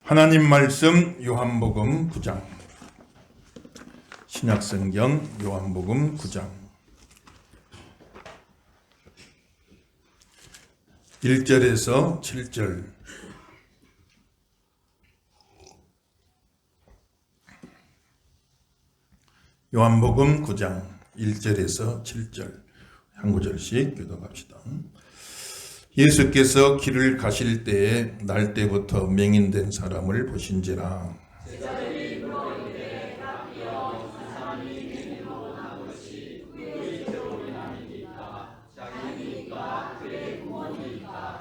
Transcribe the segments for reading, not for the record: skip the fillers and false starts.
하나님 말씀 요한복음 9장 신약성경 요한복음 9장 1절에서 7절 요한복음 9장 1절에서 7절 한 구절씩 교독합시다. 예수께서 길을 가실 때에 날 때부터 맹인된 사람을 보신지라.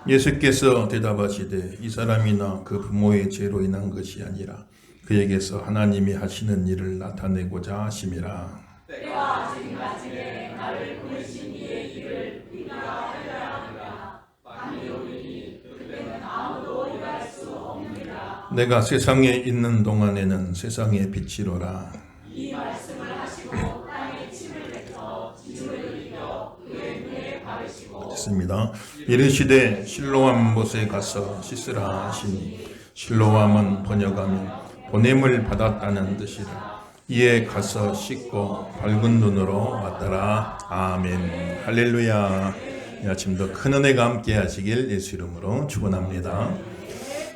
예수께서 대답하시되 이 사람이나 그 부모의 죄로 인한 것이 아니라 그에게서 하나님이 하시는 일을 나타내고자 하심이라. 때가 지금 같으니 나를 보내신 이의 일을 우리가 하려야 하노라. 만민이 그때는 아무도 일할 수 없느니라. 내가 세상에 있는 동안에는 세상의 빛이로라. 이 말씀을 하시고 땅에 침을 뱉어 진주를 이겨 그의 눈에 바르시고 됐습니다. 이르시되 실로암 못에 가서 씻으라 하시니 실로암은 번역하면 보냄을 받았다는 뜻이라. 이에 가서 씻고 밝은 눈으로 왔더라. 아멘. 할렐루야. 이 아침도 큰 은혜가 함께 하시길 예수 이름으로 축원합니다.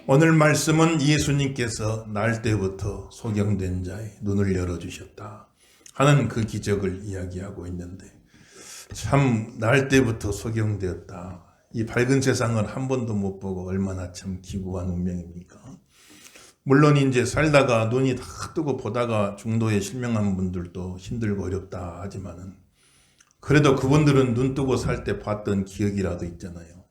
오늘 말씀은 예수님께서 날 때부터 소경된 자의 눈을 열어주셨다 하는 그 기적을 이야기하고 있는데, 참 날 때부터 소경되었다. 이 밝은 세상을 한 번도 못 보고 얼마나 참 기구한 운명입니까? 물론 이제 살다가 눈이 다 뜨고 보다가 중도에 실명한 분들도 힘들고 어렵다 하지만은, 그래도 그분들은 눈 뜨고 살 때 봤던 기억이라도 있잖아요.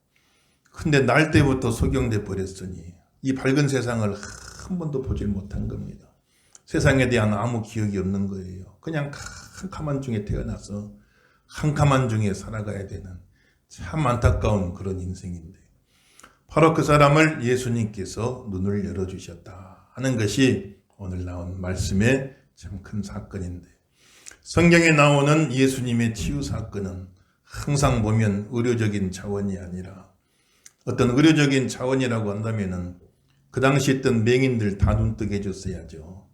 근데 날 때부터 소경돼 버렸으니 이 밝은 세상을 한 번도 보질 못한 겁니다. 세상에 대한 아무 기억이 없는 거예요. 그냥 캄캄한 중에 태어나서 캄캄한 중에 살아가야 되는 참 안타까운 그런 인생인데, 바로 그 사람을 예수님께서 눈을 열어주셨다 하는 것이 오늘 나온 말씀의 참 큰 사건인데, 성경에 나오는 예수님의 치유 사건은 항상 보면 의료적인 차원이 아니라 어떤 의료적인 차원이라고 한다면은 그 당시 있던 맹인들 다 눈뜨게 해줬어야죠.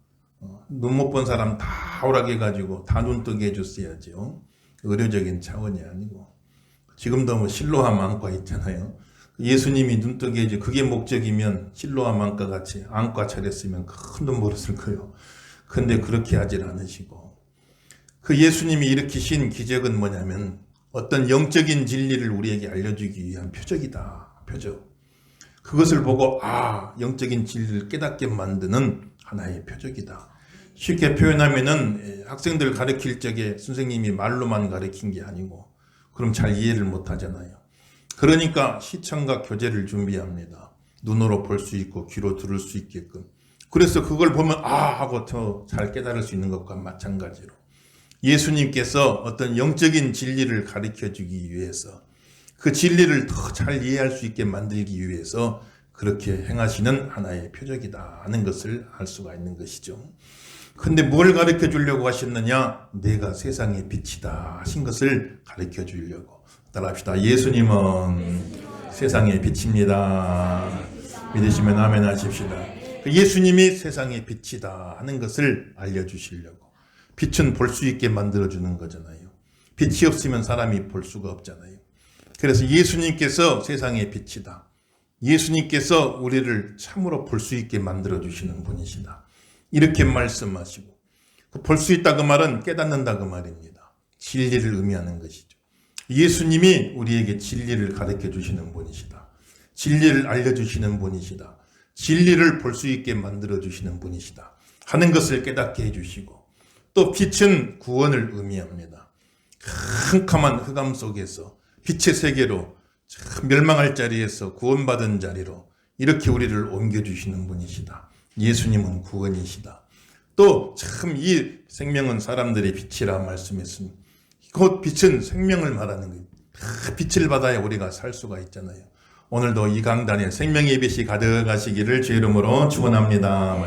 눈 못 본 사람 다 오락해가지고 다 눈뜨게 해줬어야죠. 의료적인 차원이 아니고, 지금도 뭐 실로암 안과 있잖아요. 예수님이 눈뜨게 해줘, 그게 목적이면 실로암 안과 같이 안과 차렸으면 큰 돈 벌었을 거예요. 근데 그렇게 하질 않으시고, 그 예수님이 일으키신 기적은 뭐냐면 어떤 영적인 진리를 우리에게 알려주기 위한 표적이다. 표적. 그것을 보고 영적인 진리를 깨닫게 만드는 하나의 표적이다. 쉽게 표현하면은 학생들 가르칠 적에 선생님이 말로만 가르친 게 아니고 그럼 잘 이해를 못 하잖아요. 그러니까 시청과 교재를 준비합니다. 눈으로 볼 수 있고 귀로 들을 수 있게끔. 그래서 그걸 보면 하고 더 잘 깨달을 수 있는 것과 마찬가지로 예수님께서 어떤 영적인 진리를 가르쳐 주기 위해서, 그 진리를 더 잘 이해할 수 있게 만들기 위해서 그렇게 행하시는 하나의 표적이다 하는 것을 알 수가 있는 것이죠. 근데 뭘 가르쳐 주려고 하셨느냐? 내가 세상의 빛이다 하신 것을 가르쳐 주려고. 따라합시다. 예수님은 세상의 빛입니다. 믿으시면 아멘 하십시다. 예수님이 세상의 빛이다 하는 것을 알려주시려고. 빛은 볼 수 있게 만들어주는 거잖아요. 빛이 없으면 사람이 볼 수가 없잖아요. 그래서 예수님께서 세상의 빛이다. 예수님께서 우리를 참으로 볼 수 있게 만들어주시는 분이시다. 이렇게 말씀하시고, 볼 수 있다 그 말은 깨닫는다 그 말입니다. 진리를 의미하는 것이죠. 예수님이 우리에게 진리를 가르쳐 주시는 분이시다. 진리를 알려주시는 분이시다. 진리를 볼 수 있게 만들어 주시는 분이시다 하는 것을 깨닫게 해주시고, 또 빛은 구원을 의미합니다. 캄캄한 흑암 속에서 빛의 세계로, 멸망할 자리에서 구원받은 자리로 이렇게 우리를 옮겨주시는 분이시다. 예수님은 구원이시다. 또 참 이 생명은 사람들의 빛이라 말씀했습니다. 곧 빛은 생명을 말하는 거예요. 빛을 받아야 우리가 살 수가 있잖아요. 오늘도 이 강단에 생명의 빛이 가득하시기를 주 이름으로 축원합니다.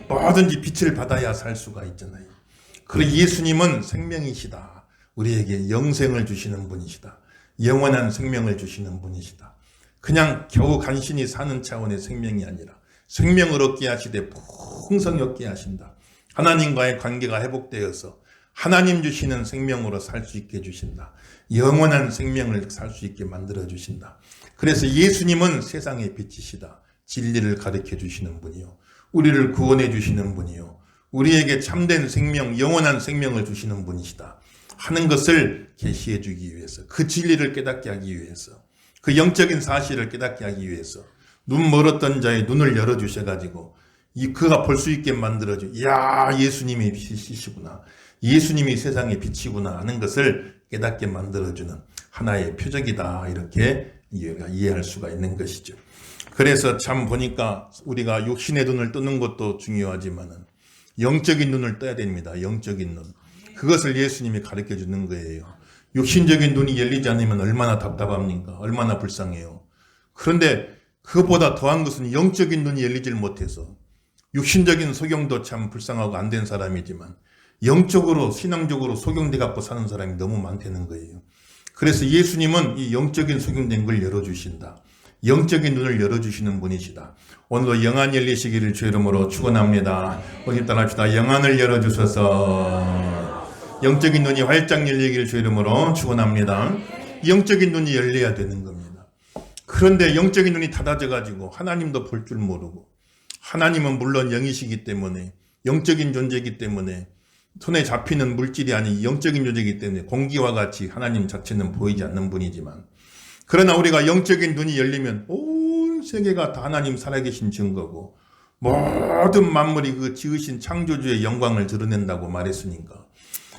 뭐든지 빛을 받아야 살 수가 있잖아요. 그리고 예수님은 생명이시다. 우리에게 영생을 주시는 분이시다. 영원한 생명을 주시는 분이시다. 그냥 겨우 간신히 사는 차원의 생명이 아니라 생명을 얻게 하시되 풍성히 얻게 하신다. 하나님과의 관계가 회복되어서 하나님 주시는 생명으로 살 수 있게 해주신다. 영원한 생명을 살 수 있게 만들어 주신다. 그래서 예수님은 세상의 빛이시다. 진리를 가르쳐 주시는 분이요, 우리를 구원해 주시는 분이요, 우리에게 참된 생명, 영원한 생명을 주시는 분이시다 하는 것을 계시해 주기 위해서, 그 진리를 깨닫게 하기 위해서, 그 영적인 사실을 깨닫게 하기 위해서 눈 멀었던 자의 눈을 열어주셔가지고 그가 볼 수 있게 만들어줘. 이야, 예수님이 빛이시구나, 예수님이 세상의 빛이구나 하는 것을 깨닫게 만들어주는 하나의 표적이다, 이렇게 이해할 수가 있는 것이죠. 그래서 참 보니까 우리가 육신의 눈을 뜨는 것도 중요하지만은 영적인 눈을 떠야 됩니다. 영적인 눈. 그것을 예수님이 가르쳐 주는 거예요. 육신적인 눈이 열리지 않으면 얼마나 답답합니까? 얼마나 불쌍해요. 그런데 그보다 더한 것은 영적인 눈이 열리질 못해서, 육신적인 소경도 참 불쌍하고 안 된 사람이지만 영적으로, 신앙적으로 소경돼 갖고 사는 사람이 너무 많다는 거예요. 그래서 예수님은 이 영적인 소경된 걸 열어주신다. 영적인 눈을 열어주시는 분이시다. 오늘도 영안 열리시기를 주 이름으로 축원합니다. 우리 따라합시다. 영안을 열어주셔서 영적인 눈이 활짝 열리기를 주 이름으로 축원합니다. 영적인 눈이 열려야 되는 겁니다. 그런데 영적인 눈이 닫아져가지고 하나님도 볼 줄 모르고, 하나님은 물론 영이시기 때문에, 영적인 존재이기 때문에 손에 잡히는 물질이 아닌 영적인 존재이기 때문에 공기와 같이 하나님 자체는 보이지 않는 분이지만, 그러나 우리가 영적인 눈이 열리면 온 세계가 다 하나님 살아계신 증거고, 모든 만물이 그 지으신 창조주의 영광을 드러낸다고 말했으니까,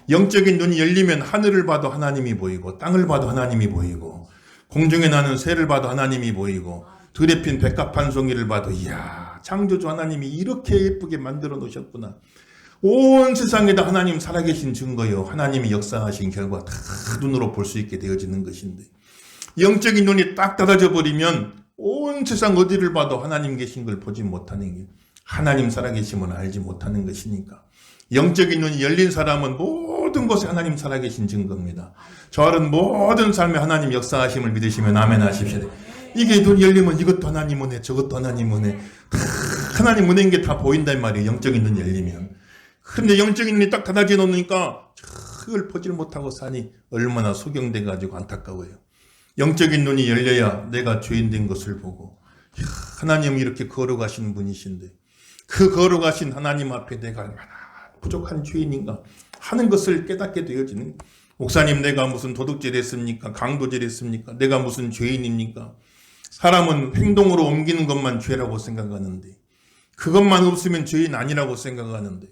영적인 눈이 열리면 하늘을 봐도 하나님이 보이고, 땅을 봐도 하나님이 보이고, 공중에 나는 새를 봐도 하나님이 보이고, 들에 핀 백합판송이를 봐도 이야, 창조주 하나님이 이렇게 예쁘게 만들어 놓으셨구나. 온 세상에다 하나님 살아계신 증거요, 하나님이 역사하신 결과 다 눈으로 볼 수 있게 되어지는 것인데, 영적인 눈이 딱 닫아져 버리면 온 세상 어디를 봐도 하나님 계신 걸 보지 못하는 게, 하나님 살아계심을 알지 못하는 것이니까, 영적인 눈이 열린 사람은 모든 곳에 하나님 살아계신 증거입니다. 저는 모든 삶에 하나님 역사하심을 믿으시면 아멘 하십시오. 이게 눈 열리면 이것도 하나님 은혜, 저것도 하나님 은혜, 다 하나님 은혜인 게 다 보인단 말이에요. 영적인 눈 열리면. 그런데 영적인 눈이 딱 닫아져 놓으니까 그걸 보질 못하고 사니 얼마나 소경돼 가지고 안타까워요. 영적인 눈이 열려야 내가 죄인 된 것을 보고, 하나님이 이렇게 걸어가신 분이신데 그 걸어가신 하나님 앞에 내가 얼마나 부족한 죄인인가 하는 것을 깨닫게 되어지는, 목사님 내가 무슨 도둑질 했습니까? 강도질 했습니까? 내가 무슨 죄인입니까? 사람은 행동으로 옮기는 것만 죄라고 생각하는데, 그것만 없으면 죄인 아니라고 생각하는데,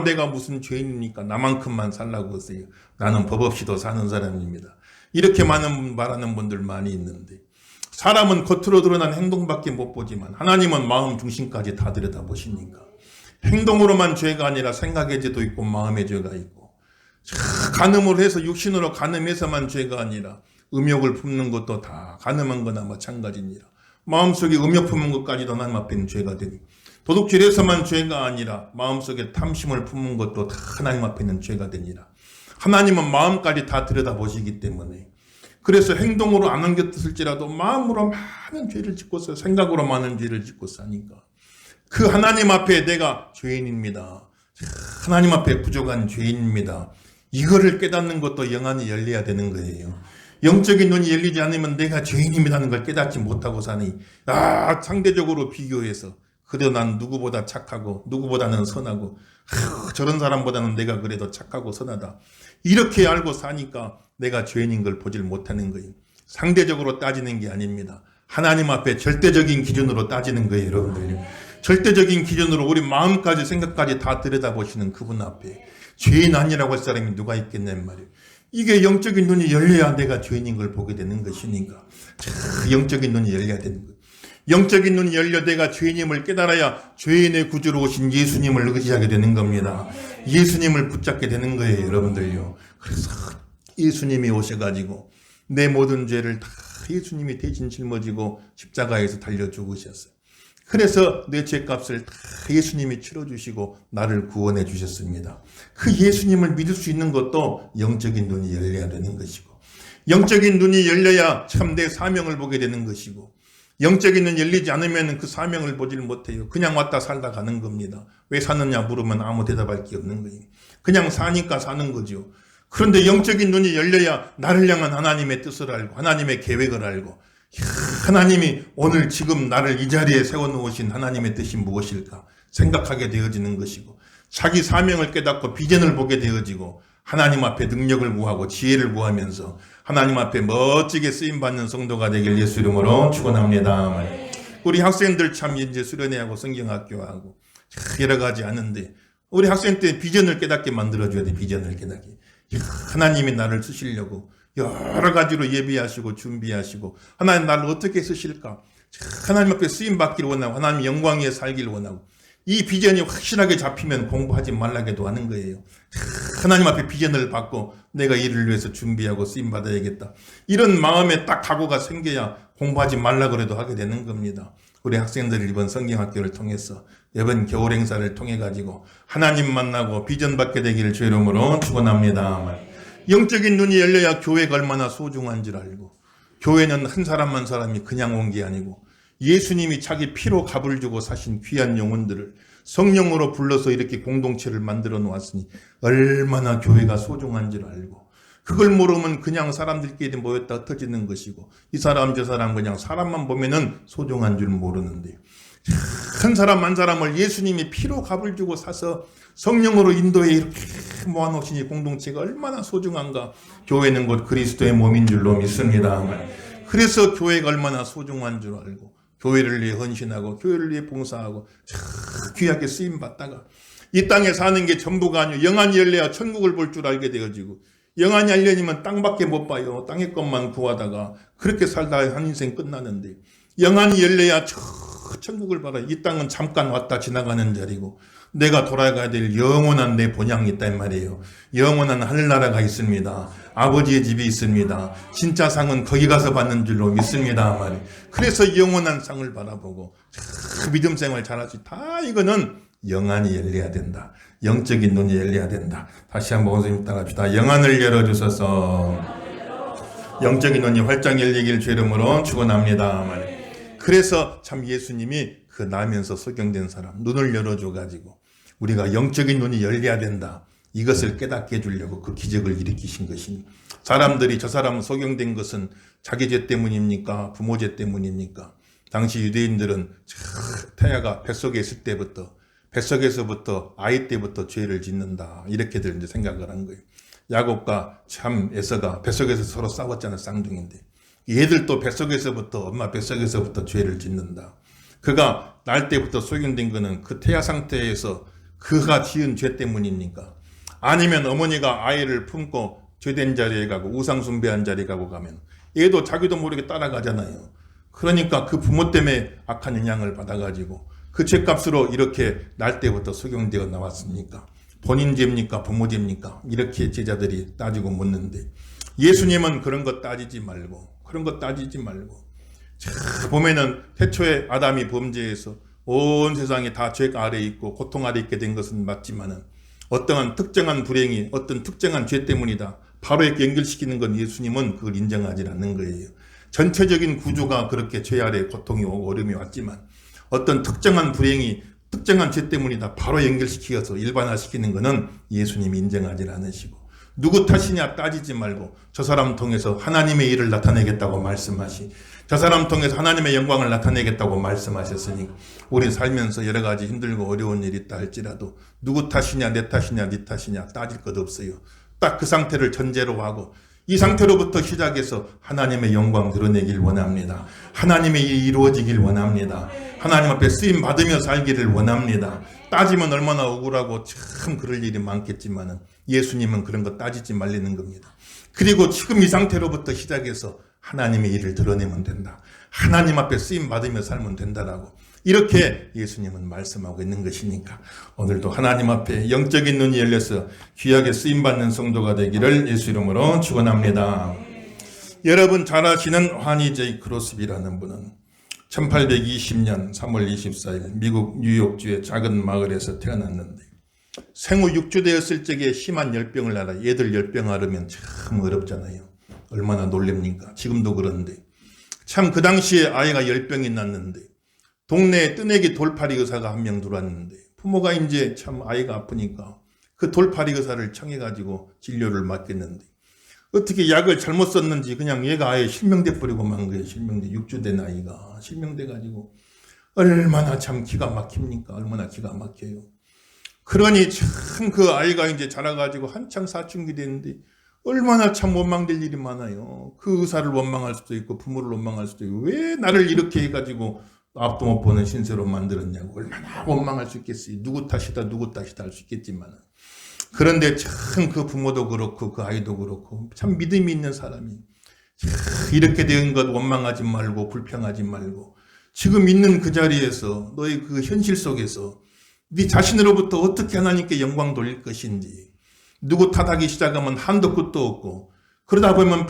내가 무슨 죄인입니까? 나만큼만 살라고 하세요. 나는 법 없이도 사는 사람입니다. 이렇게 말하는 분들 많이 있는데, 사람은 겉으로 드러난 행동밖에 못 보지만 하나님은 마음 중심까지 다 들여다보시니까, 행동으로만 죄가 아니라 생각의 죄도 있고 마음의 죄가 있고, 간음을 해서 육신으로 간음해서만 죄가 아니라 음욕을 품는 것도 다 간음한 거나 마찬가지니라. 마음속에 음욕 품는 것까지도 하나님 앞에는 죄가 되니, 도둑질해서만 죄가 아니라 마음속에 탐심을 품는 것도 다 하나님 앞에는 죄가 되니라. 하나님은 마음까지 다 들여다보시기 때문에, 그래서 행동으로 안 옮겼을지라도 마음으로 많은 죄를 짓고서, 생각으로 많은 죄를 짓고 사니까 그 하나님 앞에 내가 죄인입니다, 하나님 앞에 부족한 죄인입니다, 이거를 깨닫는 것도 영안이 열려야 되는 거예요. 영적인 눈이 열리지 않으면 내가 죄인입니다는 걸 깨닫지 못하고 사니, 상대적으로 비교해서 그래도 난 누구보다 착하고 누구보다는 선하고, 저런 사람보다는 내가 그래도 착하고 선하다, 이렇게 알고 사니까 내가 죄인인 걸 보질 못하는 거예요. 상대적으로 따지는 게 아닙니다. 하나님 앞에 절대적인 기준으로 따지는 거예요. 여러분들, 절대적인 기준으로 우리 마음까지 생각까지 다 들여다보시는 그분 앞에 죄인 아니라고 할 사람이 누가 있겠냔 말이에요. 이게 영적인 눈이 열려야 내가 죄인인 걸 보게 되는 것이니까, 영적인 눈이 열려야 되는 거예요. 영적인 눈이 열려 내가 죄인임을 깨달아야 죄인의 구주로 오신 예수님을 의지하게 되는 겁니다. 예수님을 붙잡게 되는 거예요, 여러분들요. 그래서 예수님이 오셔가지고 내 모든 죄를 다 예수님이 대신 짊어지고 십자가에서 달려 죽으셨어요. 그래서 내 죄값을 다 예수님이 치러주시고 나를 구원해 주셨습니다. 그 예수님을 믿을 수 있는 것도 영적인 눈이 열려야 되는 것이고, 영적인 눈이 열려야 참 내 사명을 보게 되는 것이고, 영적인 눈이 열리지 않으면 그 사명을 보질 못해요. 그냥 왔다 살다 가는 겁니다. 왜 사느냐 물으면 아무 대답할 게 없는 거예요. 그냥 사니까 사는 거죠. 그런데 영적인 눈이 열려야 나를 향한 하나님의 뜻을 알고 하나님의 계획을 알고 하나님이 오늘 지금 나를 이 자리에 세워놓으신 하나님의 뜻이 무엇일까 생각하게 되어지는 것이고 자기 사명을 깨닫고 비전을 보게 되어지고 하나님 앞에 능력을 구하고 지혜를 구하면서 하나님 앞에 멋지게 쓰임받는 성도가 되길 예수 이름으로 축원합니다. 우리 학생들 참 이제 수련회하고 성경학교하고 여러 가지 하는데 우리 학생 때 비전을 깨닫게 만들어줘야 돼. 비전을 깨닫게. 하나님이 나를 쓰시려고 여러 가지로 예비하시고 준비하시고 하나님 나를 어떻게 쓰실까? 하나님 앞에 쓰임받기를 원하고 하나님 영광 위에 살기를 원하고 이 비전이 확실하게 잡히면 공부하지 말라게도 하는 거예요. 하나님 앞에 비전을 받고 내가 이를 위해서 준비하고 쓰임받아야겠다. 이런 마음에 딱 각오가 생겨야 공부하지 말라 그래도 하게 되는 겁니다. 우리 학생들을 이번 성경학교를 통해서 이번 겨울 행사를 통해 가지고 하나님 만나고 비전 받게 되기를 주의 이름으로 축원합니다. 영적인 눈이 열려야 교회가 얼마나 소중한 줄 알고 교회는 한 사람 한 사람이 그냥 온 게 아니고 예수님이 자기 피로 값을 주고 사신 귀한 영혼들을 성령으로 불러서 이렇게 공동체를 만들어 놓았으니 얼마나 교회가 소중한 줄 알고 그걸 모르면 그냥 사람들끼리 모였다 흩어지는 것이고 이 사람 저 사람 그냥 사람만 보면은 소중한 줄 모르는데 한 사람 한 사람을 예수님이 피로 값을 주고 사서 성령으로 인도해 이렇게 모아놓으시니 공동체가 얼마나 소중한가. 교회는 곧 그리스도의 몸인 줄로 믿습니다. 그래서 교회가 얼마나 소중한 줄 알고 교회를 위해 헌신하고 교회를 위해 봉사하고 귀하게 쓰임받다가 이 땅에 사는 게 전부가 아니고 영안이 열려야 천국을 볼 줄 알게 되어지고 영안이 열려면 땅밖에 못 봐요. 땅의 것만 구하다가 그렇게 살다 한 인생 끝나는데 영안이 열려야 천국을 봐라. 이 땅은 잠깐 왔다 지나가는 자리고 내가 돌아가야 될 영원한 내 본향이 있단 말이에요. 영원한 하늘나라가 있습니다. 아버지의 집이 있습니다. 진짜 상은 거기 가서 받는 줄로 믿습니다. 말이에요. 그래서 영원한 상을 바라보고 믿음 생활 잘하지. 다 이거는 영안이 열려야 된다. 영적인 눈이 열려야 된다. 다시 한번 선생님 따라합시다. 영안을 열어주셔서 영적인 눈이 활짝 열리길 주 이름으로 축원합니다. 말이에요. 그래서 참 예수님이 그 나면서 소경된 사람 눈을 열어줘가지고 우리가 영적인 눈이 열려야 된다. 이것을 깨닫게 해주려고 그 기적을 일으키신 것이니 사람들이 저 사람은 소경된 것은 자기 죄 때문입니까? 부모 죄 때문입니까? 당시 유대인들은 태아가 뱃속에 있을 때부터 뱃속에서부터 아이 때부터 죄를 짓는다. 이렇게들 이제 생각을 한 거예요. 야곱과 참 에서가 뱃속에서 서로 싸웠잖아요. 쌍둥이인데 얘들도 뱃속에서부터 엄마 뱃속에서부터 죄를 짓는다. 그가 날 때부터 소경된 거는 그 태아 상태에서 그가 지은 죄 때문입니까? 아니면 어머니가 아이를 품고 죄된 자리에 가고 우상 숭배한 자리에 가면 얘도 자기도 모르게 따라가잖아요. 그러니까 그 부모 때문에 악한 영향을 받아가지고 그 죄값으로 이렇게 날 때부터 소경되어 나왔습니까? 본인 죄입니까? 부모 죄입니까? 이렇게 제자들이 따지고 묻는데 예수님은 그런 거 따지지 말고 보면은 태초에 아담이 범죄해서 온 세상이 다 죄 아래 있고 고통 아래 있게 된 것은 맞지만은 어떠한 특정한 불행이 어떤 특정한 죄 때문이다. 바로 이렇게 연결시키는 건 예수님은 그걸 인정하지 않는 거예요. 전체적인 구조가 그렇게 죄 아래 고통이 오고 어려움이 왔지만 어떤 특정한 불행이 특정한 죄 때문이다. 바로 연결시켜서 일반화시키는 것은 예수님이 인정하지 않으시고 누구 탓이냐 따지지 말고 저 사람 통해서 하나님의 일을 나타내겠다고 말씀하시 저 사람 통해서 하나님의 영광을 나타내겠다고 말씀하셨으니 우리 살면서 여러 가지 힘들고 어려운 일이 있다 할지라도 누구 탓이냐 내 탓이냐 네 탓이냐 따질 것 없어요. 딱 그 상태를 전제로 하고 이 상태로부터 시작해서 하나님의 영광 드러내길 원합니다. 하나님의 일이 이루어지길 원합니다. 하나님 앞에 쓰임 받으며 살기를 원합니다. 따지면 얼마나 억울하고 참 그럴 일이 많겠지만은 예수님은 그런 거 따지지 말라는 겁니다. 그리고 지금 이 상태로부터 시작해서 하나님의 일을 드러내면 된다. 하나님 앞에 쓰임 받으며 살면 된다라고 이렇게 예수님은 말씀하고 있는 것이니까 오늘도 하나님 앞에 영적인 눈이 열려서 귀하게 쓰임받는 성도가 되기를 예수 이름으로 축원합니다. 여러분 잘 아시는 환희 제이 크로스비라는 분은 1820년 3월 24일 미국 뉴욕주의 작은 마을에서 태어났는데 생후 6주 되었을 적에 심한 열병을 앓아 얘들 열병 앓으면 참 어렵잖아요. 얼마나 놀랍니까? 지금도 그런데 참 그 당시에 아이가 열병이 났는데 동네에 뜨내기 돌팔이 의사가 한 명 들어왔는데 부모가 이제 참 아이가 아프니까 그 돌팔이 의사를 청해가지고 진료를 맡겼는데 어떻게 약을 잘못 썼는지 그냥 얘가 아예 실명돼 버리고 만 거예요. 실명돼 6주 된 아이가 실명돼 가지고 얼마나 참 기가 막힙니까? 얼마나 기가 막혀요. 그러니 참 그 아이가 이제 자라가지고 한창 사춘기 됐는데 얼마나 참 원망될 일이 많아요. 그 의사를 원망할 수도 있고 부모를 원망할 수도 있고 왜 나를 이렇게 해가지고 앞도 못 보는 신세로 만들었냐고 얼마나 원망할 수 있겠어요. 누구 탓이다 할 수 있겠지만 그런데 참 그 부모도 그렇고 그 아이도 그렇고 참 믿음이 있는 사람이 이렇게 된 것 원망하지 말고 불평하지 말고 지금 있는 그 자리에서 너의 그 현실 속에서 네 자신으로부터 어떻게 하나님께 영광 돌릴 것인지 누구 탓하기 시작하면 한도 끝도 없고 그러다 보면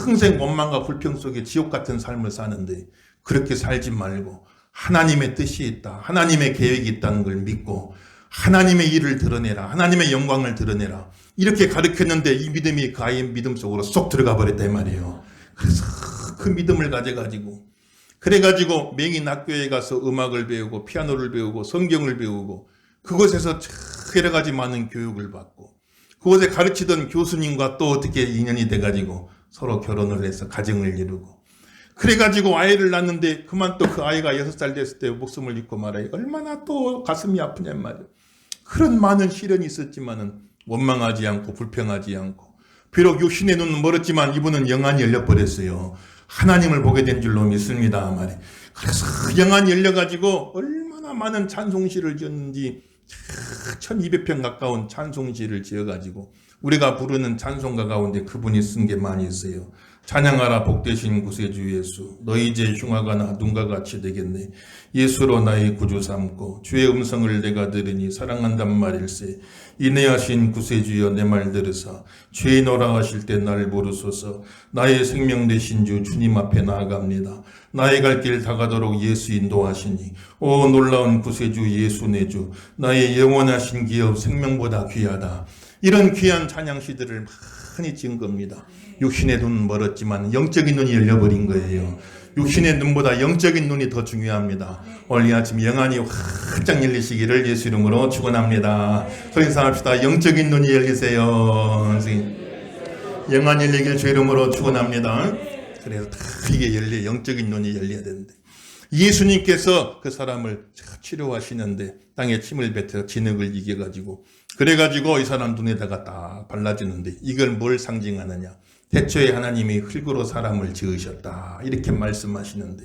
평생 원망과 불평 속에 지옥 같은 삶을 사는데 그렇게 살지 말고 하나님의 뜻이 있다. 하나님의 계획이 있다는 걸 믿고 하나님의 일을 드러내라. 하나님의 영광을 드러내라. 이렇게 가르쳤는데 이 믿음이 그 아이의 믿음 속으로 쏙 들어가 버렸다 이 말이에요. 그래서 그 믿음을 가져가지고 그래가지고 맹인 학교에 가서 음악을 배우고 피아노를 배우고 성경을 배우고 그곳에서 여러 가지 많은 교육을 받고 그곳에 가르치던 교수님과 또 어떻게 인연이 돼가지고 서로 결혼을 해서 가정을 이루고 그래가지고 아이를 낳는데 그만 또 그 아이가 6살 됐을 때 목숨을 잃고 말아요. 얼마나 또 가슴이 아프냔 말이에요. 그런 많은 시련이 있었지만은 원망하지 않고 불평하지 않고 비록 육신의 눈은 멀었지만 이분은 영안이 열려버렸어요. 하나님을 보게 된 줄로 믿습니다 말이에요. 그래서 영안이 열려가지고 얼마나 많은 찬송시를 지었는지 1200편 가까운 찬송시를 지어가지고 우리가 부르는 찬송가 가운데 그분이 쓴 게 많이 있어요. 찬양하라 복되신 구세주 예수 너희 이제 흉화가 나 눈과 같이 되겠네. 예수로 나의 구주 삼고 주의 음성을 내가 들으니 사랑한단 말일세. 인내하신 구세주여 내 말 들으사 죄인오라 하실 때 날 부르소서. 나의 생명 되신 주 주님 앞에 나아갑니다. 나의 갈 길 다가도록 예수 인도하시니 오 놀라운 구세주 예수 내 주 나의 영원하신 기업 생명보다 귀하다. 이런 귀한 찬양시들을 많이 지은 겁니다. 육신의 눈은 멀었지만 영적인 눈이 열려버린 거예요. 육신의 눈보다 영적인 눈이 더 중요합니다. 오늘 이 아침 영안이 활짝 열리시기를 예수 이름으로 축원합니다. 소리 인사합시다. 영적인 눈이 열리세요. 영안 열리길 주 이름으로 축원합니다. 그래서 다 이게 열려 영적인 눈이 열려야 되는데 예수님께서 그 사람을 치료하시는데 땅에 침을 뱉어 진흙을 이겨가지고 그래가지고 이 사람 눈에다가 딱 발라주는데 이걸 뭘 상징하느냐. 태초에 하나님이 흙으로 사람을 지으셨다 이렇게 말씀하시는데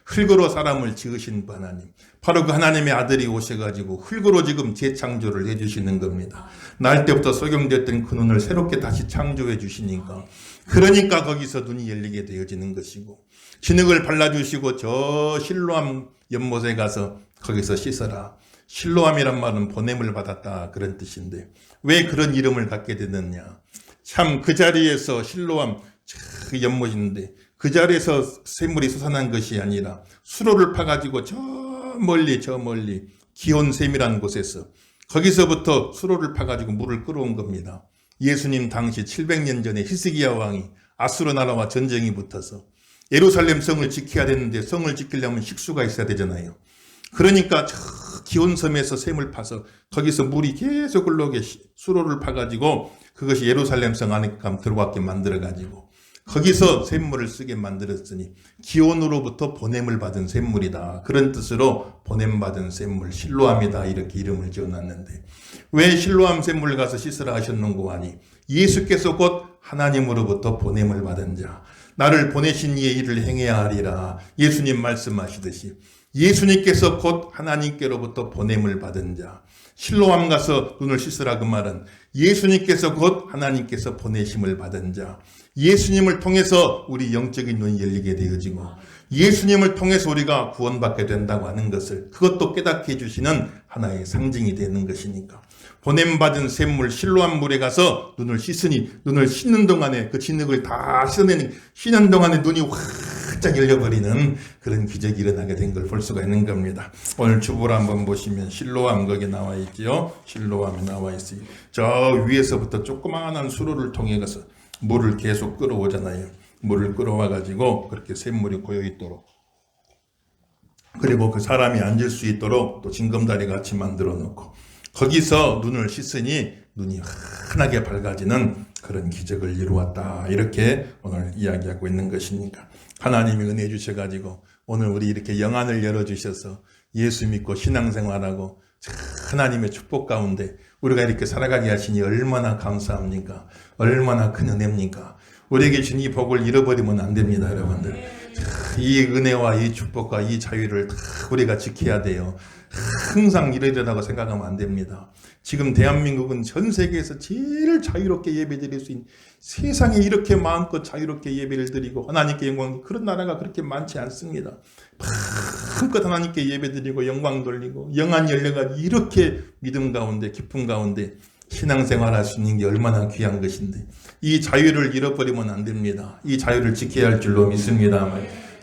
흙으로 사람을 지으신 하나님 바로 그 하나님의 아들이 오셔가지고 흙으로 지금 재창조를 해주시는 겁니다. 날 때부터 소경됐던 그 눈을 새롭게 다시 창조해 주시니까 그러니까 거기서 눈이 열리게 되어지는 것이고 진흙을 발라주시고 저 실로암 연못에 가서 거기서 씻어라. 실로암이란 말은 보냄을 받았다 그런 뜻인데 왜 그런 이름을 갖게 되느냐. 참 그 자리에서 실로암 그 연못인데 그 자리에서 샘물이 솟아난 것이 아니라 수로를 파가지고 저 멀리 기온샘이라는 곳에서 거기서부터 수로를 파가지고 물을 끌어온 겁니다. 예수님 당시 700년 전에 히스기야 왕이 아수르 나라와 전쟁이 붙어서 예루살렘 성을 지켜야 되는데 성을 지키려면 식수가 있어야 되잖아요. 그러니까 저 기온섬에서 샘을 파서 거기서 물이 계속 흘러오게 수로를 파가지고 그것이 예루살렘 성 안에 들어왔게 만들어가지고 거기서 샘물을 쓰게 만들었으니 기온으로부터 보냄을 받은 샘물이다. 그런 뜻으로 보냄받은 샘물 실로암이다 이렇게 이름을 지어놨는데 왜 실로암 샘물 가서 씻으라 하셨는고 하니 예수께서 곧 하나님으로부터 보냄을 받은 자 나를 보내신 이의 일을 행해야 하리라. 예수님 말씀하시듯이 예수님께서 곧 하나님께로부터 보냄을 받은 자 실로암 가서 눈을 씻으라 그 말은 예수님께서 곧 하나님께서 보내심을 받은 자 예수님을 통해서 우리 영적인 눈이 열리게 되어지고 예수님을 통해서 우리가 구원받게 된다고 하는 것을 그것도 깨닫게 해주시는 하나의 상징이 되는 것이니까 보냄받은 샘물 실로암 물에 가서 눈을 씻으니 눈을 씻는 동안에 그 진흙을 다 씻어내는 쉬는 동안에 눈이 활짝 열려버리는 그런 기적이 일어나게 된 걸 볼 수가 있는 겁니다. 오늘 주보를 한번 보시면 실로암 거기에 나와 있지요. 실로암에 나와 있어요. 저 위에서부터 조그마한 수로를 통해 가서 물을 계속 끌어오잖아요. 물을 끌어와 가지고 그렇게 샘물이 고여 있도록, 그리고 그 사람이 앉을 수 있도록 또 징검다리 같이 만들어 놓고 거기서 눈을 씻으니 눈이 환하게 밝아지는 그런 기적을 이루었다. 이렇게 오늘 이야기하고 있는 것이니까 하나님이 은혜 주셔가지고 오늘 우리 이렇게 영안을 열어주셔서 예수 믿고 신앙생활하고 하나님의 축복 가운데 우리가 이렇게 살아가게 하시니 얼마나 감사합니까? 얼마나 큰 은혜입니까? 우리에게 준 이 복을 잃어버리면 안 됩니다, 여러분들. 이 은혜와 이 축복과 이 자유를 다 우리가 지켜야 돼요. 항상 이러려고 생각하면 안 됩니다. 지금 대한민국은 전 세계에서 제일 자유롭게 예배드릴 수 있는, 세상에 이렇게 마음껏 자유롭게 예배를 드리고 하나님께 영광, 그런 나라가 그렇게 많지 않습니다. 마음껏 하나님께 예배드리고 영광 돌리고 영안이 열려가지고 이렇게 믿음 가운데 기쁨 가운데 신앙생활 할 수 있는 게 얼마나 귀한 것인데 이 자유를 잃어버리면 안 됩니다. 이 자유를 지켜야 할 줄로 믿습니다.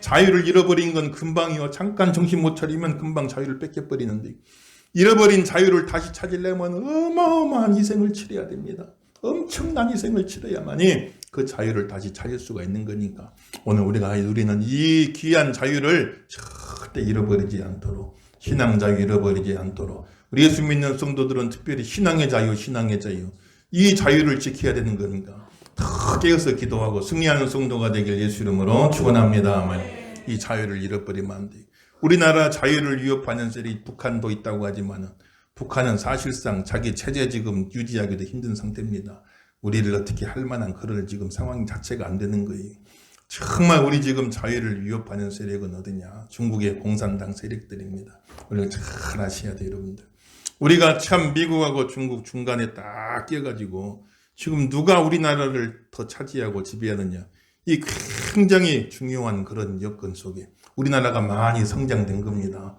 자유를 잃어버린 건 금방이요. 잠깐 정신 못 차리면 금방 자유를 뺏겨버리는데 잃어버린 자유를 다시 찾으려면 어마어마한 희생을 치러야 됩니다. 엄청난 희생을 치러야만이 그 자유를 다시 찾을 수가 있는 거니까 오늘 우리가 누리는 이 귀한 자유를 절대 잃어버리지 않도록, 신앙 자유 잃어버리지 않도록, 우리 예수 믿는 성도들은 특별히 신앙의 자유, 신앙의 자유, 이 자유를 지켜야 되는 거니까 더 깨어서 기도하고 승리하는 성도가 되길 예수 이름으로 축원합니다. 이 자유를 잃어버리면 안 돼. 우리나라 자유를 위협하는 셀이 북한도 있다고 하지만 북한은 사실상 자기 체제 지금 유지하기도 힘든 상태입니다. 우리를 어떻게 할 만한 그런 지금 상황 자체가 안 되는 거예요. 정말 우리 지금 자유를 위협하는 세력은 어디냐? 중국의 공산당 세력들입니다. 우리가 잘 아셔야 돼요, 여러분들. 우리가 참 미국하고 중국 중간에 딱 끼어가지고 지금 누가 우리나라를 더 차지하고 지배하느냐, 이 굉장히 중요한 그런 여건 속에 우리나라가 많이 성장된 겁니다.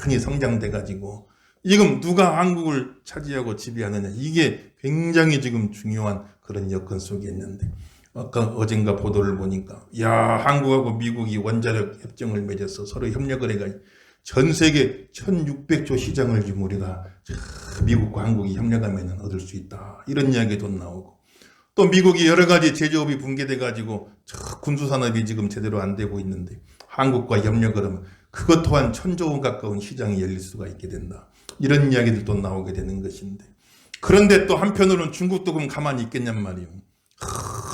많이 성장돼가지고 지금 누가 한국을 차지하고 지배하느냐, 이게 굉장히 지금 중요한 그런 여건 속에 있는데 아까 어젠가 보도를 보니까 한국하고 미국이 원자력 협정을 맺어서 서로 협력을 해가지고 전 세계 1600조 시장을 지금 우리가 미국과 한국이 협력하면 얻을 수 있다. 이런 이야기도 나오고 또 미국이 여러 가지 제조업이 붕괴돼 가지고 군수산업이 지금 제대로 안 되고 있는데 한국과 협력을 하면 그것 또한 1000조 원 가까운 시장이 열릴 수가 있게 된다. 이런 이야기들도 나오게 되는 것인데 그런데 또 한편으로는 중국도 그럼 가만히 있겠냔 말이에요.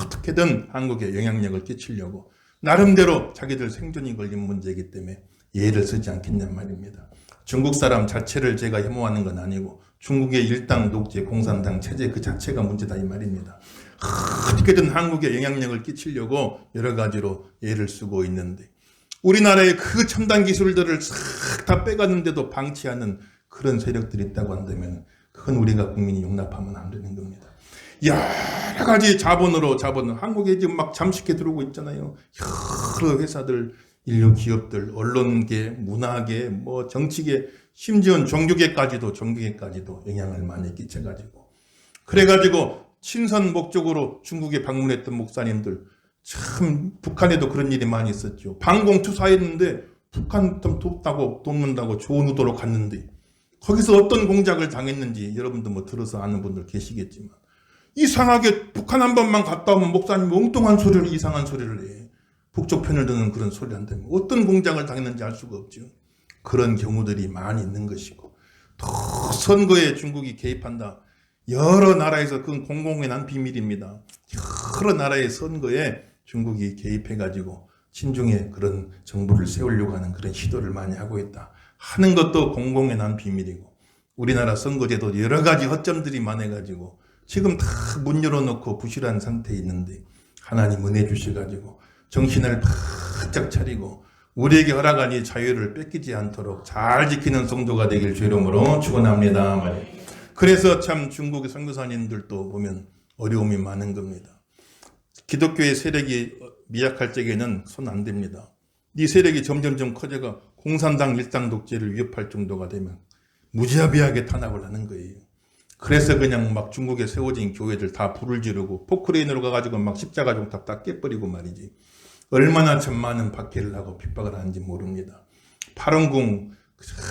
어떻게든 한국에 영향력을 끼치려고 나름대로 자기들 생존이 걸린 문제이기 때문에 예를 쓰지 않겠냔 말입니다. 중국 사람 자체를 제가 혐오하는 건 아니고 중국의 일당 독재 공산당 체제 그 자체가 문제다 이 말입니다. 어떻게든 한국에 영향력을 끼치려고 여러 가지로 예를 쓰고 있는데 우리나라의 그 첨단 기술들을 싹 다 빼갔는데도 방치하는 그런 세력들이 있다고 한다면 그건 우리가 국민이 용납하면 안 되는 겁니다. 여러 가지 자본으로 한국에 지금 막 잠식해 들어오고 있잖아요. 여러 회사들, 인류 기업들, 언론계, 문화계, 정치계, 심지어 종교계까지도 영향을 많이 끼쳐가지고 그래가지고 친선 목적으로 중국에 방문했던 목사님들 참 북한에도 그런 일이 많이 있었죠. 방공투사했는데 북한 좀 돕는다고 좋은 의도로 갔는데 거기서 어떤 공작을 당했는지 여러분도 들어서 아는 분들 계시겠지만 이상하게 북한 한 번만 갔다 오면 목사님 엉뚱한 소리를 이상한 소리를 해. 북쪽 편을 드는 그런 소리 한다면 어떤 공작을 당했는지 알 수가 없죠. 그런 경우들이 많이 있는 것이고 또 선거에 중국이 개입한다. 여러 나라에서 그건 공공에 난 비밀입니다. 여러 나라의 선거에 중국이 개입해가지고 친중의 그런 정부를 세우려고 하는 그런 시도를 많이 하고 있다 하는 것도 공공에 난 비밀이고 우리나라 선거제도 여러 가지 허점들이 많아가지고 지금 다 문 열어놓고 부실한 상태에 있는데 하나님 은혜 주셔가지고 정신을 바짝 차리고 우리에게 허락한 이 자유를 뺏기지 않도록 잘 지키는 성도가 되길 주 이름으로 축원합니다. 그래서 참 중국의 선교사님들도 보면 어려움이 많은 겁니다. 기독교의 세력이 미약할 적에는 손 안 댑니다. 이 세력이 점점점 커져가 공산당 일당 독재를 위협할 정도가 되면 무자비하게 탄압을 하는 거예요. 그래서 그냥 막 중국에 세워진 교회들 다 불을 지르고 포크레인으로 가가지고 막 십자가 종탑 다 깨버리고 말이지. 얼마나 참 많은 박해를 하고 핍박을 하는지 모릅니다. 파룬궁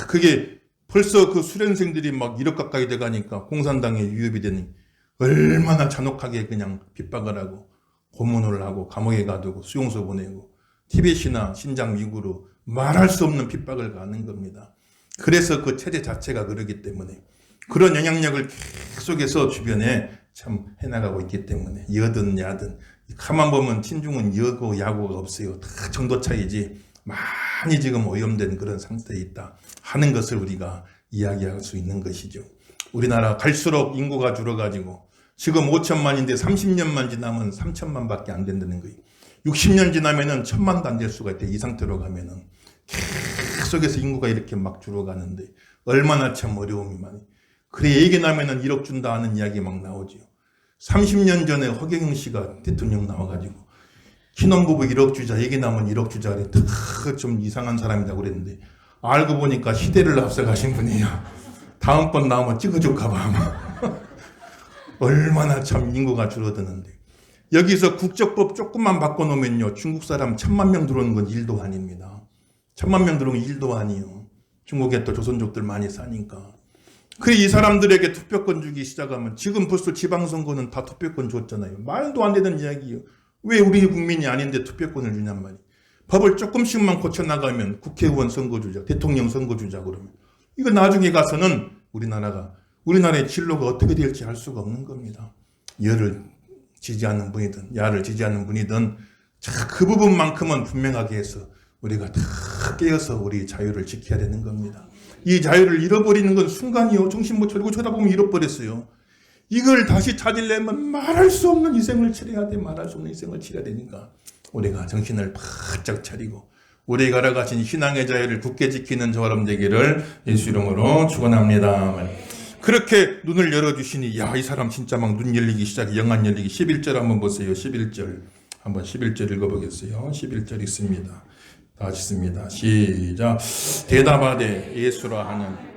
그게 벌써 그 수련생들이 막 1억 가까이 돼가니까 공산당에 위협이 되니 얼마나 잔혹하게 그냥 핍박을 하고 고문을 하고 감옥에 가두고 수용소 보내고 티벳이나 신장 미국으로 말할 수 없는 핍박을 가하는 겁니다. 그래서 그 체제 자체가 그러기 때문에 그런 영향력을 계속해서 주변에 참 해나가고 있기 때문에 여든 야든 가만 보면 친중은 여고 야고가 없어요. 다 정도 차이지 많이 지금 오염된 그런 상태에 있다 하는 것을 우리가 이야기할 수 있는 것이죠. 우리나라 갈수록 인구가 줄어가지고 지금 5천만인데 30년만 지나면 3천만밖에 안 된다는 거예요. 60년 지나면은 1,000만도 안 될 수가 있대. 이 상태로 가면은 계속해서 인구가 이렇게 막 줄어가는데 얼마나 참 어려움이 많이. 그래 얘기 나면은 1억 준다 하는 이야기 막 나오죠. 30년 전에 허경영 씨가 대통령 나와가지고 신혼부부 1억 주자 얘기 나면 1억 주자 그래. 좀 이상한 사람이라고 그랬는데 알고 보니까 시대를 앞서가신 분이에요. 다음번 나오면 찍어줄까 봐 아마. 얼마나 참 인구가 줄어드는데 여기서 국적법 조금만 바꿔놓으면요 중국 사람 1,000만 명 들어오는 건 일도 아닙니다. 1,000만 명 들어오는 건 일도 아니에요. 중국에 또 조선족들 많이 사니까. 그래 이 사람들에게 투표권 주기 시작하면 지금 벌써 지방선거는 다 투표권 줬잖아요. 말도 안 되는 이야기예요. 왜 우리 국민이 아닌데 투표권을 주냔 말이에요. 법을 조금씩만 고쳐나가면 국회의원 선거 주자, 대통령 선거 주자 그러면 이거 나중에 가서는 우리나라의 진로가 어떻게 될지 알 수가 없는 겁니다. 여를 지지하는 분이든 야를 지지하는 분이든 그 부분만큼은 분명하게 해서 우리가 다 깨어서 우리 자유를 지켜야 되는 겁니다. 이 자유를 잃어버리는 건 순간이요. 정신 못 차리고 쳐다보면 잃어버렸어요. 이걸 다시 찾으려면 말할 수 없는 희생을 치러야 돼. 말할 수 없는 희생을 치러야 되니까 우리가 정신을 바짝 차리고 우리 걸어가신 신앙의 자유를 굳게 지키는 저와 여러분 되기를 예수 이름으로 축원합니다. 그렇게 눈을 열어주시니 야 이 사람 진짜 막 눈 열리기 시작해. 영안 열리기. 11절 한번 보세요. 11절 한번 11절 읽어보겠어요. 11절 있습니다. 다 같이 있습니다. 시작. 대답하되 예수라 하는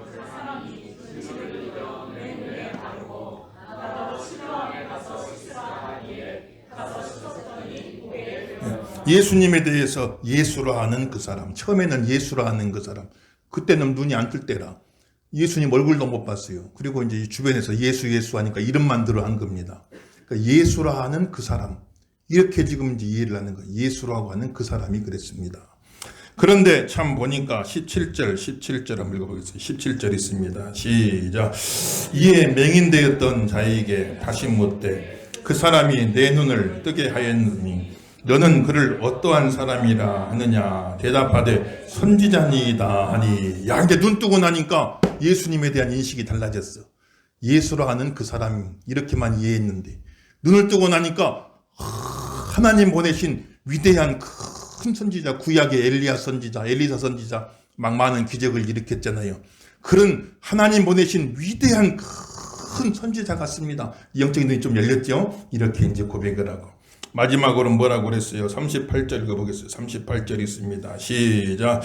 예수님에 대해서 예수라 하는 그 사람. 처음에는 예수라 하는 그 사람. 그때는 눈이 안 뜰 때라. 예수님 얼굴도 못 봤어요. 그리고 이제 주변에서 예수 하니까 이름만 들어 한 겁니다. 그러니까 예수라 하는 그 사람. 이렇게 지금 이제 이해를 하는 거예요. 예수라고 하는 그 사람이 그랬습니다. 그런데 참 보니까 17절 한번 읽어보겠습니다. 17절 있습니다. 시작. 이에 맹인되었던 자에게 다시 묻되 그 사람이 내 눈을 뜨게 하였느니 너는 그를 어떠한 사람이라 하느냐 대답하되 선지자니이다 하니 야 이제 눈 뜨고 나니까 예수님에 대한 인식이 달라졌어. 예수라 하는 그 사람 이렇게만 이해했는데 눈을 뜨고 나니까 하나님 보내신 위대한 큰 선지자 구약의 엘리야 선지자 엘리사 선지자 막 많은 기적을 일으켰잖아요. 그런 하나님 보내신 위대한 큰 선지자 같습니다. 영적인 눈이 좀 열렸죠. 이렇게 이제 고백을 하고 마지막으로 뭐라고 그랬어요? 38절 읽어보겠어요. 38절 있습니다. 시작.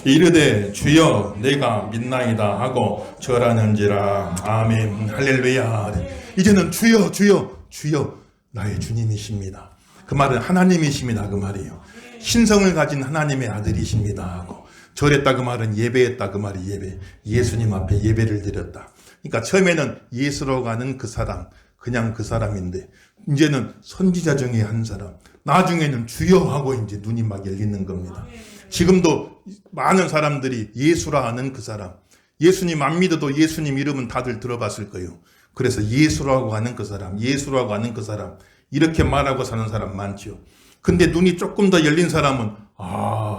이르되 주여 내가 믿나이다 하고 절하는지라. 아멘 할렐루야. 이제는 주여 나의 주님이십니다. 그 말은 하나님이십니다. 그 말이에요. 신성을 가진 하나님의 아들이십니다 하고 절했다 그 말은 예배했다 그 말이 예배. 예수님 앞에 예배를 드렸다. 그러니까 처음에는 예수로 가는 그 사람 그냥 그 사람인데 이제는 선지자 중에 한 사람 나중에는 주여 하고 이제 눈이 막 열리는 겁니다. 지금도 많은 사람들이 예수라 하는 그 사람 예수님 안 믿어도 예수님 이름은 다들 들어봤을 거예요. 그래서 예수라고 하는 그 사람 예수라고 하는 그 사람 이렇게 말하고 사는 사람 많죠. 근데 눈이 조금 더 열린 사람은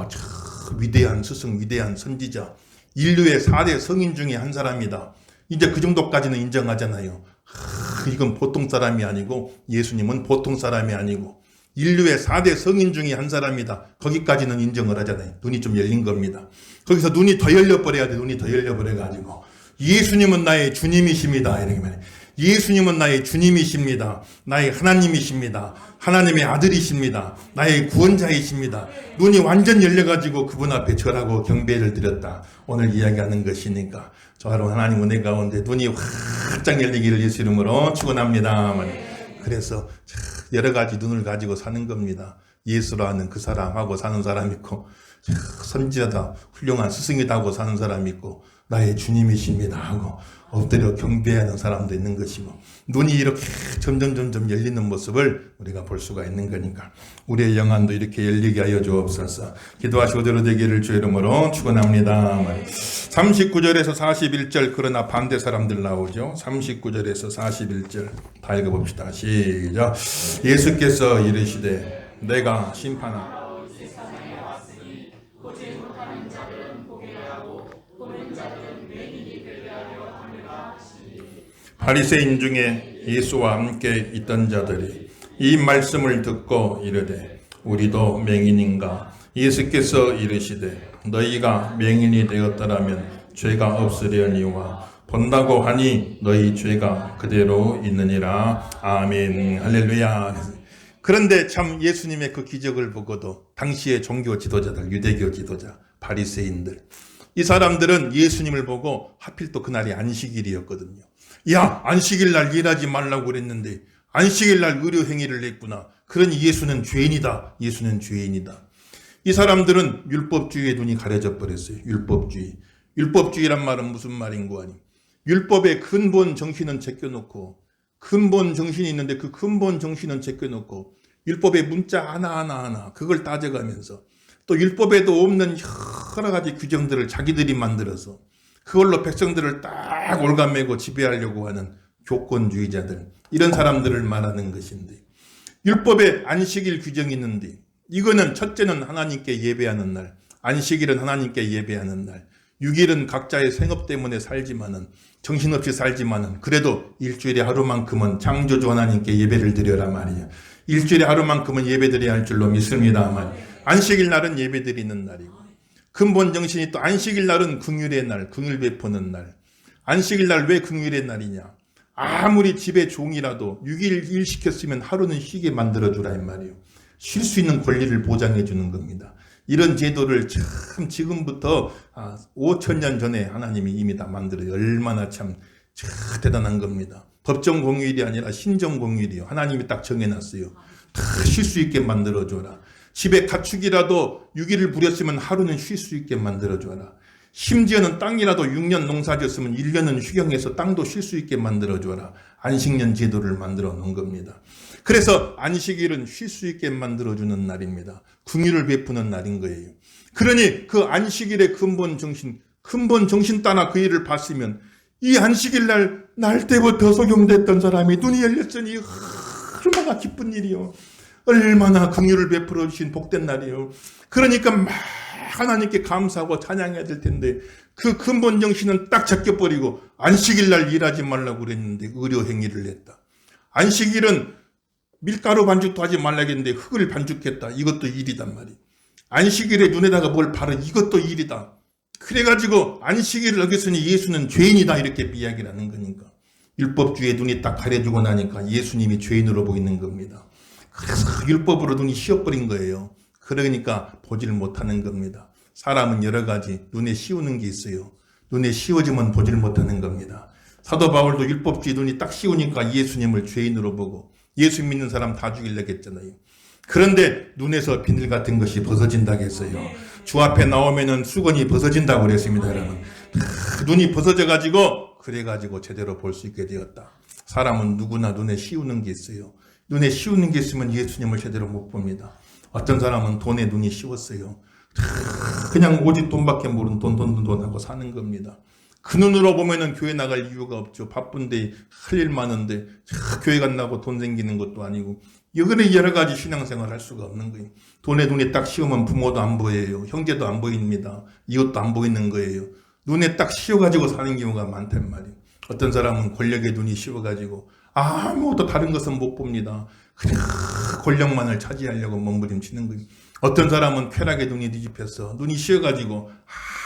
참 위대한 스승 위대한 선지자 인류의 4대 성인 중에 한 사람이다. 이제 그 정도까지는 인정하잖아요. 이건 보통 사람이 아니고 예수님은 보통 사람이 아니고 인류의 4대 성인 중에 한 사람이다. 거기까지는 인정을 하잖아요. 눈이 좀 열린 겁니다. 거기서 눈이 더 열려버려야 돼. 눈이 더 열려버려가지고 예수님은 나의 주님이십니다. 이렇게 말해. 예수님은 나의 주님이십니다. 나의 하나님이십니다. 하나님의 아들이십니다. 나의 구원자이십니다. 눈이 완전 열려가지고 그분 앞에 절하고 경배를 드렸다. 오늘 이야기하는 것이니까 저하로 하나님 은혜 가운데 눈이 활짝 열리기를 예수 이름으로 축원합니다. 그래서 여러 가지 눈을 가지고 사는 겁니다. 예수라는 그 사람하고 사는 사람 있고 선지자다 훌륭한 스승이다 하고 사는 사람 있고 나의 주님이십니다 하고 엎드려 경배하는 사람도 있는 것이고, 눈이 이렇게 점점 열리는 모습을 우리가 볼 수가 있는 거니까 우리의 영안도 이렇게 열리게 하여 주옵소서. 기도하시고 대로 되기를 주의 이름으로 축원합니다. 39절에서 41절, 그러나 반대 사람들 나오죠. 39절에서 41절 다 읽어봅시다. 시작. 예수께서 이르시되 내가 심판하라. 바리새인 중에 예수와 함께 있던 자들이 이 말씀을 듣고 이르되 우리도 맹인인가? 예수께서 이르시되 너희가 맹인이 되었더라면 죄가 없으려니와 본다고 하니 너희 죄가 그대로 있느니라. 아멘. 할렐루야. 그런데 참 예수님의 그 기적을 보고도 당시의 종교 지도자들, 유대교 지도자, 바리새인들, 이 사람들은 예수님을 보고 하필 또 그날이 안식일이었거든요. 야, 안식일 날 일하지 말라고 그랬는데 안식일 날 의료 행위를 했구나. 그러니 예수는 죄인이다. 예수는 죄인이다. 이 사람들은 율법주의에 눈이 가려져 버렸어요. 율법주의. 율법주의란 말은 무슨 말인 거 아니? 율법의 근본 정신은 제껴놓고, 근본 정신이 있는데 그 근본 정신은 제껴놓고 율법의 문자 하나 그걸 따져가면서 또 율법에도 없는 여러 가지 규정들을 자기들이 만들어서 그걸로 백성들을 딱 올가매고 지배하려고 하는 교권주의자들, 이런 사람들을 말하는 것인데, 율법에 안식일 규정이 있는데 이거는 첫째는 하나님께 예배하는 날, 안식일은 하나님께 예배하는 날, 6일은 각자의 생업 때문에 살지만은, 정신없이 살지만은 그래도 일주일에 하루만큼은 창조주 하나님께 예배를 드려라 말이에요. 일주일에 하루만큼은 예배드려야 할 줄로 믿습니다만, 안식일 날은 예배드리는 날이고, 근본 정신이 또 안식일 날은 긍휼의 날, 긍휼 베푸는 날. 안식일 날 왜 긍휼의 날이냐? 아무리 집에 종이라도 6일 일 시켰으면 하루는 쉬게 만들어주라 이 말이에요. 쉴 수 있는 권리를 보장해 주는 겁니다. 이런 제도를 참 지금부터 5,000년 전에 하나님이 이미 다 만들어요. 얼마나 참 대단한 겁니다. 법정 공휴일이 아니라 신정 공휴일이요. 하나님이 딱 정해놨어요. 다 쉴 수 있게 만들어줘라. 집에 가축이라도 6일을 부렸으면 하루는 쉴 수 있게 만들어줘라. 심지어는 땅이라도 6년 농사졌으면 1년은 휴경해서 땅도 쉴 수 있게 만들어줘라. 안식년 제도를 만들어 놓은 겁니다. 그래서 안식일은 쉴 수 있게 만들어주는 날입니다. 긍휼을 베푸는 날인 거예요. 그러니 그 안식일의 근본 정신 따라 그 일을 봤으면 이 안식일 날 때부터 소경됐던 사람이 눈이 열렸으니 얼마나 기쁜 일이요. 얼마나 긍휼을 베풀어 주신 복된 날이요. 그러니까 막 하나님께 감사하고 찬양해야 될 텐데 그 근본 정신은 딱 제껴버리고 안식일 날 일하지 말라고 그랬는데 의료 행위를 했다. 안식일은 밀가루 반죽도 하지 말라고 했는데 흙을 반죽했다. 이것도 일이단 말이야. 안식일에 눈에다가 뭘 바르, 이것도 일이다. 그래가지고 안식일을 어겼으니 예수는 죄인이다, 이렇게 이야기를 하는 거니까. 율법주의에 눈이 딱 가려주고 나니까 예수님이 죄인으로 보이는 겁니다. 그래서 율법으로 눈이 씌워버린 거예요. 그러니까 보지를 못하는 겁니다. 사람은 여러 가지 눈에 씌우는 게 있어요. 눈에 씌워지면 보지를 못하는 겁니다. 사도 바울도 율법주의 눈이 딱 씌우니까 예수님을 죄인으로 보고 예수 믿는 사람 다 죽이려고 했잖아요. 그런데 눈에서 비늘 같은 것이 벗어진다고 했어요. 주 앞에 나오면은 수건이 벗어진다고 그랬습니다, 여러분. 눈이 벗어져가지고 그래가지고 제대로 볼 수 있게 되었다. 사람은 누구나 눈에 씌우는 게 있어요. 눈에 씌우는 게 있으면 예수님을 제대로 못 봅니다. 어떤 사람은 돈에 눈이 씌웠어요. 그냥 오직 돈밖에 모르는 돈 하고 사는 겁니다. 그 눈으로 보면은 교회 나갈 이유가 없죠. 바쁜데 할 일 많은데 교회 간다고 돈 생기는 것도 아니고 여러 가지 신앙생활 할 수가 없는 거예요. 돈에 눈에 딱 씌우면 부모도 안 보여요. 형제도 안 보입니다. 이것도 안 보이는 거예요. 눈에 딱 씌워가지고 사는 경우가 많단 말이에요. 어떤 사람은 권력에 눈이 씌워가지고 아무것도 다른 것은 못 봅니다. 그냥 권력만을 차지하려고 몸부림치는 거예요. 어떤 사람은 쾌락에 눈이 뒤집혀서 눈이 씌어가지고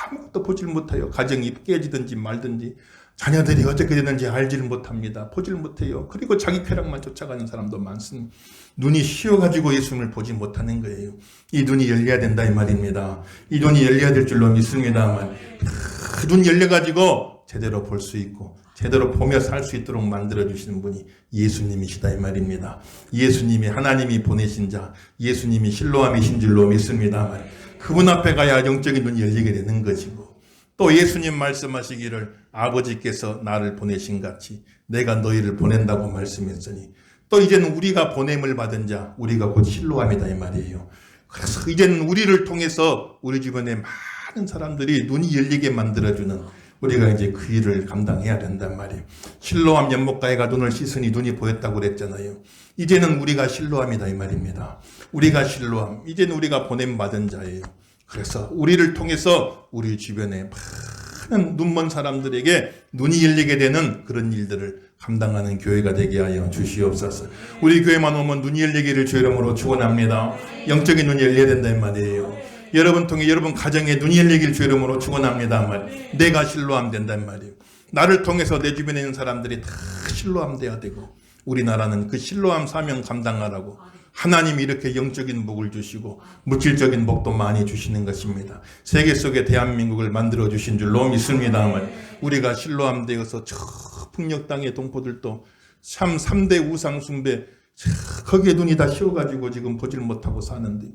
아무것도 보질 못해요. 가정이 깨지든지 말든지 자녀들이 어떻게 되는지 알지를 못합니다. 보질 못해요. 그리고 자기 쾌락만 쫓아가는 사람도 많습니다. 눈이 씌어가지고 예수님을 보지 못하는 거예요. 이 눈이 열려야 된다 이 말입니다. 이 눈이 열려야 될 줄로 믿습니다만 그 눈 열려가지고 제대로 볼 수 있고 제대로 보며 살 수 있도록 만들어주시는 분이 예수님이시다 이 말입니다. 예수님이 하나님이 보내신 자, 예수님이 실로암이신 줄로 믿습니다만 그분 앞에 가야 영적인 눈이 열리게 되는 것이고 또 예수님 말씀하시기를 아버지께서 나를 보내신 같이 내가 너희를 보낸다고 말씀했으니 또 이제는 우리가 보냄을 받은 자, 우리가 곧 실로암이다 이 말이에요. 그래서 이제는 우리를 통해서 우리 주변에 많은 사람들이 눈이 열리게 만들어주는 우리가 이제 그 일을 감당해야 된단 말이에요. 실로암 연못가에가 눈을 씻으니 눈이 보였다고 그랬잖아요. 이제는 우리가 실로암이다 이 말입니다. 우리가 실로암, 이제는 우리가 보냄 받은 자예요. 그래서 우리를 통해서 우리 주변에 많은 눈먼 사람들에게 눈이 열리게 되는 그런 일들을 감당하는 교회가 되게 하여 주시옵소서. 우리 교회만 오면 눈이 열리기를 주 이름으로 축원합니다. 영적인 눈이 열려야 된다는 말이에요. 여러분 통해 여러분 가정에 눈이 열리기를 주 이름으로 축원합니다. 내가 실로암 된단 말이에요. 나를 통해서 내 주변에 있는 사람들이 다 실로암 돼야 되고 우리나라는 그 실로암 사명 감당하라고 하나님이 이렇게 영적인 복을 주시고 물질적인 복도 많이 주시는 것입니다. 세계 속에 대한민국을 만들어 주신 줄로 믿습니다만 우리가 실로암 되어서 저 북녘 땅의 동포들도 참 3대 우상 숭배 거기에 눈이 다 씌워가지고 지금 보질 못하고 사는데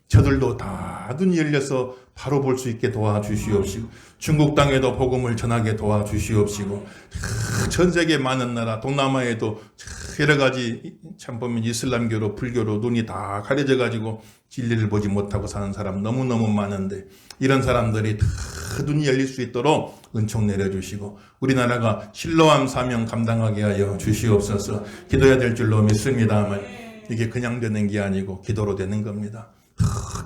저들도 다 눈이 열려서 바로 볼 수 있게 도와주시옵시고 중국 땅에도 복음을 전하게 도와주시옵시고 전 세계 많은 나라 동남아에도 여러 가지 참 보면 이슬람교로 불교로 눈이 다 가려져 가지고 진리를 보지 못하고 사는 사람 너무너무 많은데 이런 사람들이 다 눈이 열릴 수 있도록 은총 내려주시고 우리나라가 실로암 사명 감당하게 하여 주시옵소서. 기도해야 될 줄로 믿습니다만 이게 그냥 되는 게 아니고 기도로 되는 겁니다.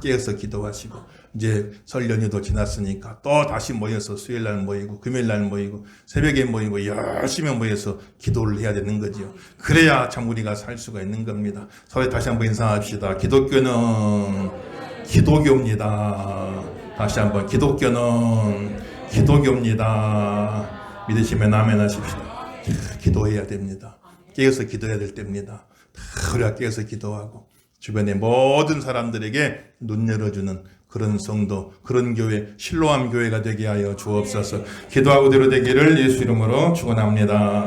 깨어서 기도하시고 이제 설 연휴도 지났으니까 또 다시 모여서 수요일날 모이고 금요일날 모이고 새벽에 모이고 열심히 모여서 기도를 해야 되는 거죠. 그래야 참 우리가 살 수가 있는 겁니다. 서로 다시 한번 인사합시다. 기독교는 기도교입니다. 다시 한번 기독교는 기도교입니다. 믿으시면 아멘 하십시다. 기도해야 됩니다. 깨어서 기도해야 될 때입니다. 우리가 깨어서 기도하고 주변의 모든 사람들에게 눈 열어주는 그런 성도, 그런 교회, 실로암 교회가 되게 하여 주옵소서. 기도하고 대로 되기를 예수 이름으로 축원합니다.